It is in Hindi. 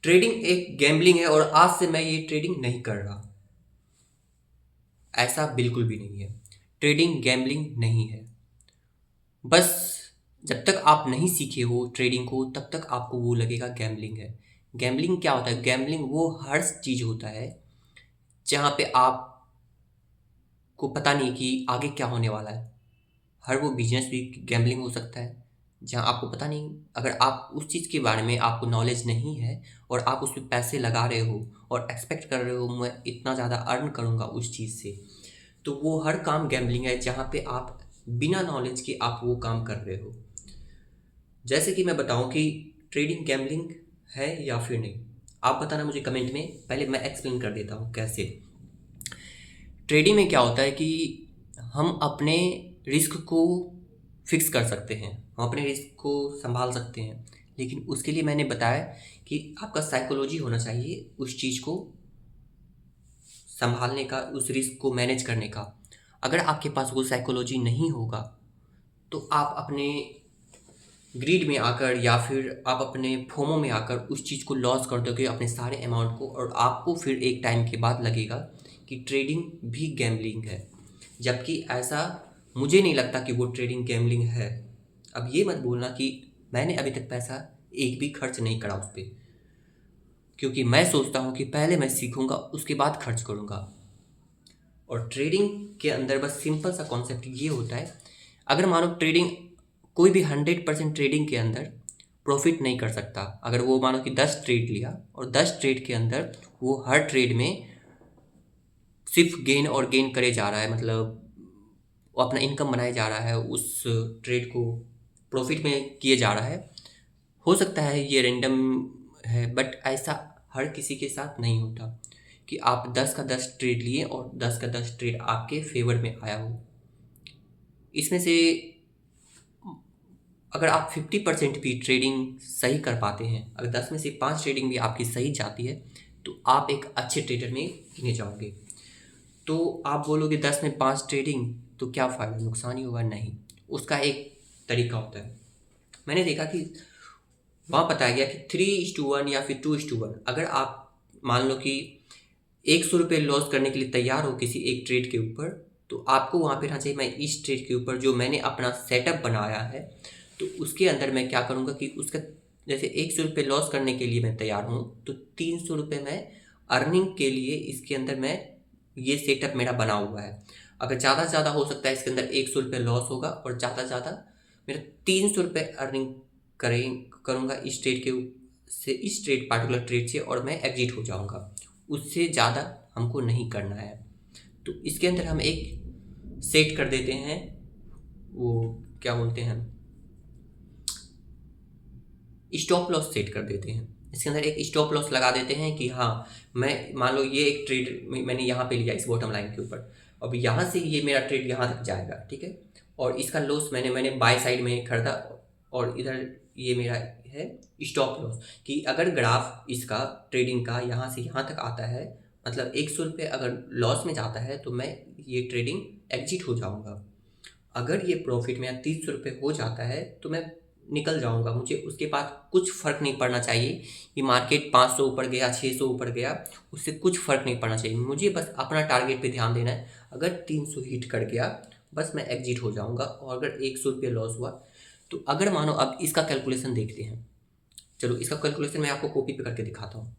ट्रेडिंग एक गैम्बलिंग है और आज से मैं ये ट्रेडिंग नहीं कर रहा। ऐसा बिल्कुल भी नहीं है। ट्रेडिंग गैम्बलिंग नहीं है। बस जब तक आप नहीं सीखे हो ट्रेडिंग को तब तक आपको वो लगेगा गैम्बलिंग है। गैम्बलिंग क्या होता है? गैम्बलिंग वो हर चीज़ होता है जहाँ पे आपको पता नहीं कि आगे क्या होने वाला है। हर वो बिजनेस भी गैम्बलिंग हो सकता है जहाँ आपको पता नहीं, अगर आप उस चीज़ के बारे में आपको नॉलेज नहीं है और आप उसमें पैसे लगा रहे हो और एक्सपेक्ट कर रहे हो मैं इतना ज़्यादा अर्न करूँगा उस चीज़ से, तो वो हर काम गैम्बलिंग है जहाँ पे आप बिना नॉलेज के आप वो काम कर रहे हो। जैसे कि मैं बताऊं कि ट्रेडिंग गैम्बलिंग है या फिर नहीं, आप बताना मुझे कमेंट में। पहले मैं एक्सप्लेन कर देता हूँ कैसे। ट्रेडिंग में क्या होता है कि हम अपने रिस्क को फिक्स कर सकते हैं, हम अपने रिस्क को संभाल सकते हैं, लेकिन उसके लिए मैंने बताया कि आपका साइकोलॉजी होना चाहिए उस चीज़ को संभालने का, उस रिस्क को मैनेज करने का। अगर आपके पास वो साइकोलॉजी नहीं होगा तो आप अपने ग्रीड में आकर या फिर आप अपने फोमो में आकर उस चीज़ को लॉस कर दोगे अपने सारे अमाउंट को, और आपको फिर एक टाइम के बाद लगेगा कि ट्रेडिंग भी गैम्बलिंग है। जबकि ऐसा मुझे नहीं लगता कि वो ट्रेडिंग गैम्बलिंग है। अब ये मत बोलना कि मैंने अभी तक पैसा एक भी खर्च नहीं करा उस पर, क्योंकि मैं सोचता हूँ कि पहले मैं सीखूंगा उसके बाद खर्च करूँगा। और ट्रेडिंग के अंदर बस सिंपल सा कॉन्सेप्ट ये होता है, अगर मानो ट्रेडिंग कोई भी 100% ट्रेडिंग के अंदर प्रॉफिट नहीं कर सकता। अगर वो मानो कि 10 ट्रेड लिया और 10 ट्रेड के अंदर वो हर ट्रेड में सिर्फ गेन और गेन करे जा रहा है, मतलब वो अपना इनकम बनाए जा रहा है, उस ट्रेड को प्रॉफिट में किए जा रहा है। हो सकता है ये रैंडम है, बट ऐसा हर किसी के साथ नहीं होता कि आप 10 का 10 ट्रेड लिए और 10 का 10 ट्रेड आपके फेवर में आया हो। इसमें से अगर आप 50% भी ट्रेडिंग सही कर पाते हैं, अगर 10 में से 5 ट्रेडिंग भी आपकी सही जाती है, तो आप एक अच्छे ट्रेडर में गिने जाओगे। तो आप बोलोगे 10 में 5 ट्रेडिंग तो क्या फ़ायदा, नुकसान ही होगा? नहीं, उसका एक तरीका होता है। मैंने देखा कि वहाँ बताया गया कि 3:1 या फिर 2:1। अगर आप मान लो कि 100 रुपये लॉस करने के लिए तैयार हो किसी एक ट्रेड के ऊपर, तो आपको वहाँ पे रहना चाहिए मैं इस ट्रेड के ऊपर जो मैंने अपना सेटअप बनाया है, तो उसके अंदर मैं क्या करूँगा कि उसका जैसे 100 रुपये लॉस करने के लिए मैं तैयार हूँ, तो 300 रुपये मैं अर्निंग के लिए इसके अंदर मैं ये सेटअप मेरा बना हुआ है। अगर ज़्यादा से ज़्यादा हो सकता है इसके अंदर 100 रुपये लॉस होगा और ज़्यादा से ज़्यादा मेरा 300 रुपये अर्निंग करूँगा इस ट्रेड के से, इस ट्रेड पार्टिकुलर ट्रेड से, और मैं एग्जिट हो जाऊँगा। उससे ज़्यादा हमको नहीं करना है। तो इसके अंदर हम एक सेट कर देते हैं, वो क्या बोलते हैं, स्टॉप लॉस सेट कर देते हैं। इसके अंदर एक स्टॉप लॉस लगा देते हैं कि हाँ, मैं मान लो ये एक ट्रेड मैंने यहाँ पे लिया इस बॉटम लाइन के ऊपर, अब यहाँ से ये मेरा ट्रेड यहाँ तक जाएगा, ठीक है, और इसका लॉस मैंने बाय साइड में खरीदा, और इधर ये मेरा है स्टॉप लॉस कि अगर ग्राफ इसका ट्रेडिंग का यहाँ से यहाँ तक आता है, मतलब 100 रुपये अगर लॉस में जाता है तो मैं ये ट्रेडिंग एग्जिट हो जाऊँगा। अगर ये प्रॉफिट में 300 रुपये हो जाता है तो मैं निकल जाऊंगा। मुझे उसके बाद कुछ फ़र्क नहीं पड़ना चाहिए कि मार्केट 500 ऊपर गया, 600 ऊपर गया, उससे कुछ फ़र्क नहीं पड़ना चाहिए। मुझे बस अपना टारगेट पे ध्यान देना है। अगर 300 हिट कर गया बस मैं एग्जिट हो जाऊंगा, और अगर 100 रुपये लॉस हुआ तो अगर मानो अब इसका कैलकुलेशन देखते हैं। चलो इसका कैलकुलेशन मैं आपको कॉपी पे करके दिखाता हूँ।